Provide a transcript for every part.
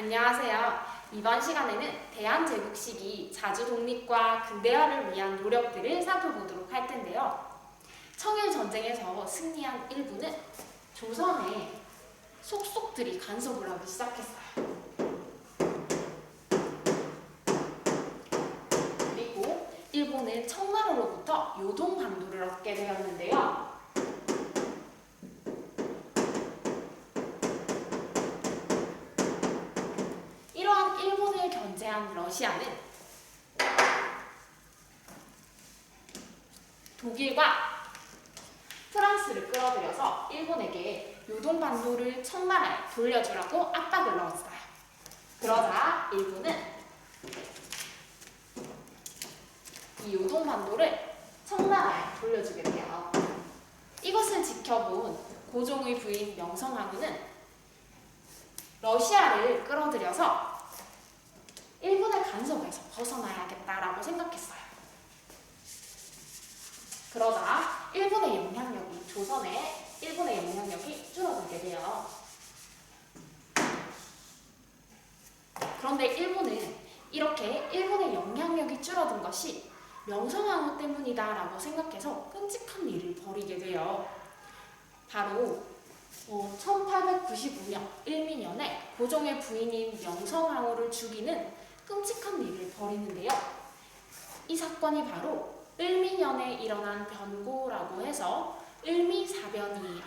안녕하세요. 이번 시간에는 대한제국 시기 자주 독립과 근대화를 위한 노력들을 살펴보도록 할 텐데요. 청일전쟁에서 승리한 일부는 조선에 속속들이 간섭을 하기 시작했어요. 그리고 일본은 청나라로부터 요동반도를 얻게 되었는데요. 이러한 일본을 견제한 러시아는 독일과 프랑스를 끌어들여서 일본에게 요동반도를 청나라에 돌려주라고 압박을 넣었어요. 그러자 일본은 이 요동반도를 청나라에 돌려주게 돼요. 이것을 지켜본 고종의 부인 명성황후는 러시아를 끌어들여서 일본의 간섭에서 벗어나야겠다라고 생각했어요. 그러자 일본의 영향력이 줄어들게 돼요. 그런데 일본은 이렇게 일본의 영향력이 줄어든 것이 명성황후 때문이다라고 생각해서 끔찍한 일을 벌이게 돼요. 바로 1895년 을미년에 고종의 부인인 명성황후를 죽이는 끔찍한 일을 벌이는데요. 이 사건이 바로 을미년에 일어난 변고라고 해서 을미사변이에요.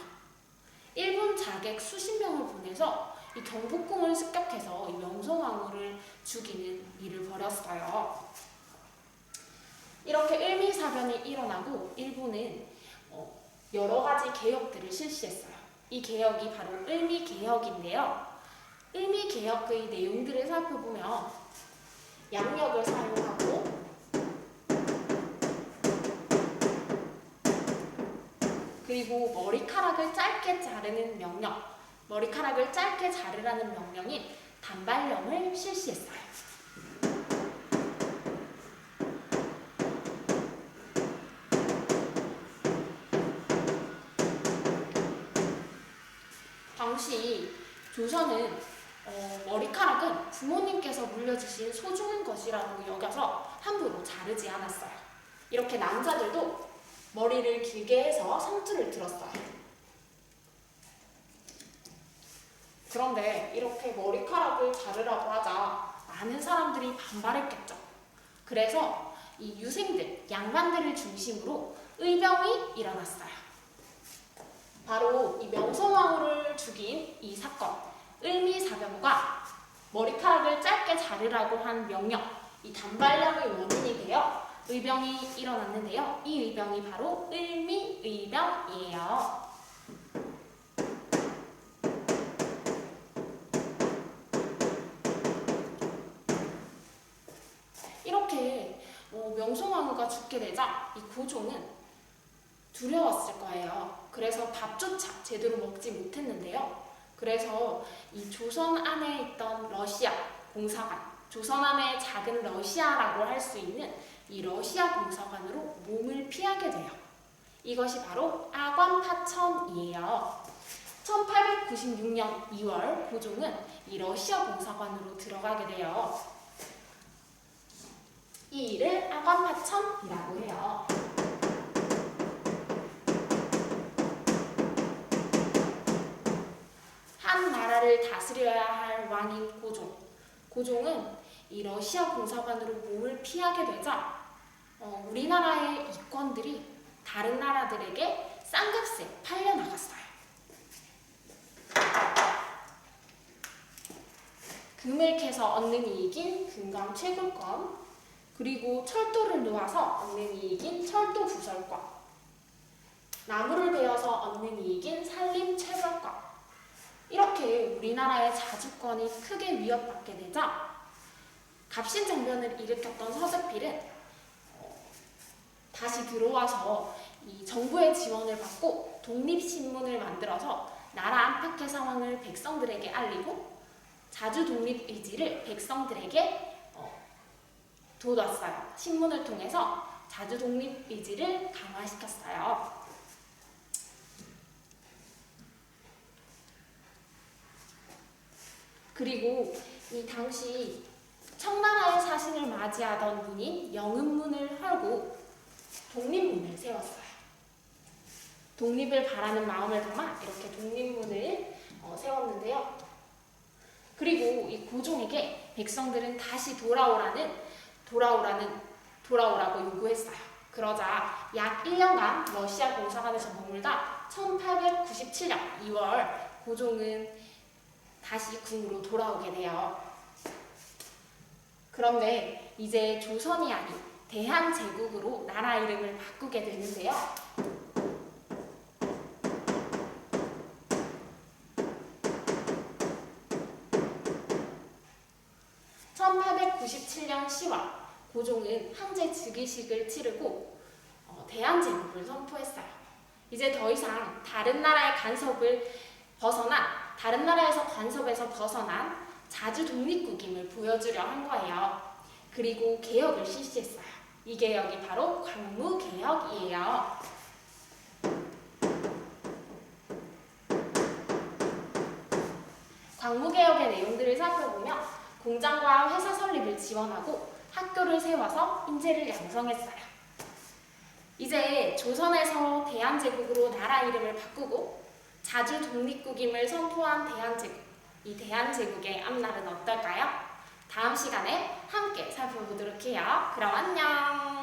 일본 자객 수십 명을 보내서 이 경복궁을 습격해서 이 명성황후를 죽이는 일을 벌였어요. 이렇게 을미사변이 일어나고 일본은 여러 가지 개혁들을 실시했어요. 이 개혁이 바로 을미개혁인데요. 을미개혁의 내용들을 살펴보면 양력을 사용하고 그리고 머리카락을 짧게 자르는 명령, 머리카락을 짧게 자르라는 명령인 단발령을 실시했어요. 당시 조선은 머리카락은 부모님께서 물려주신 소중한 것이라고 여겨서 함부로 자르지 않았어요. 이렇게 남자들도 머리를 길게 해서 성투를 들었어요. 그런데 이렇게 머리카락을 자르라고 하자 많은 사람들이 반발했겠죠. 그래서 이 유생들, 양반들을 중심으로 의병이 일어났어요. 바로 이 명성황후를 죽인 이 사건, 을미사변과 머리카락을 짧게 자르라고 한 명령, 이 단발령의 원인이 되어 의병이 일어났는데요. 이 의병이 바로 을미의병이에요. 이렇게 명성황후가 죽게 되자 이 고종은 두려웠을 거예요. 그래서 밥조차 제대로 먹지 못했는데요. 그래서 이 조선 안에 있던 러시아 공사관, 조선 안에 작은 러시아라고 할 수 있는 이 러시아 공사관으로 몸을 피하게 돼요. 이것이 바로 아관파천이에요. 1896년 2월 고종은 이 러시아 공사관으로 들어가게 돼요. 이 일을 아관파천이라고 해요. 한 나라를 다스려야 할 왕인 고종. 고종은 이 러시아 공사관으로 몸을 피하게 되자 우리나라의 이권들이 다른 나라들에게 싼 값에 팔려나갔어요. 금을 캐서 얻는 이익인 금강 채굴권, 그리고 철도를 놓아서 얻는 이익인 철도 부설권, 나무를 베어서 얻는 이익인 산림 채벌권, 이렇게 우리나라의 자주권이 크게 위협받게 되자 갑신정변을 일으켰던 서재필은 다시 들어와서 이 정부의 지원을 받고 독립신문을 만들어서 나라 안팎의 상황을 백성들에게 알리고 자주 독립 의지를 백성들에게 돋웠어요. 신문을 통해서 자주 독립 의지를 강화시켰어요. 그리고 이 당시 청나라의 사신을 맞이하던 분인 영은문을 헐고 독립문을 세웠어요. 독립을 바라는 마음을 담아 이렇게 독립문을 세웠는데요. 그리고 이 고종에게 백성들은 다시 돌아오라고 요구했어요. 그러자 약 1년간 러시아 공사관에서 머물다 1897년 2월 고종은 다시 궁으로 돌아오게 돼요. 그런데 이제 조선이 아닌 대한제국으로 나라 이름을 바꾸게 되는데요. 1897년 10월 고종은 황제 즉위식을 치르고 대한제국을 선포했어요. 이제 더 이상 다른 나라에서 간섭에서 벗어난 자주 독립국임을 보여주려 한 거예요. 그리고 개혁을 실시했어요. 이 개혁이 바로 광무개혁이에요. 광무개혁의 내용들을 살펴보면 공장과 회사 설립을 지원하고 학교를 세워서 인재를 양성했어요. 이제 조선에서 대한제국으로 나라 이름을 바꾸고 자주 독립국임을 선포한 대한제국. 이 대한제국의 앞날은 어떨까요? 다음 시간에 함께 살펴보도록 해요. 그럼 안녕!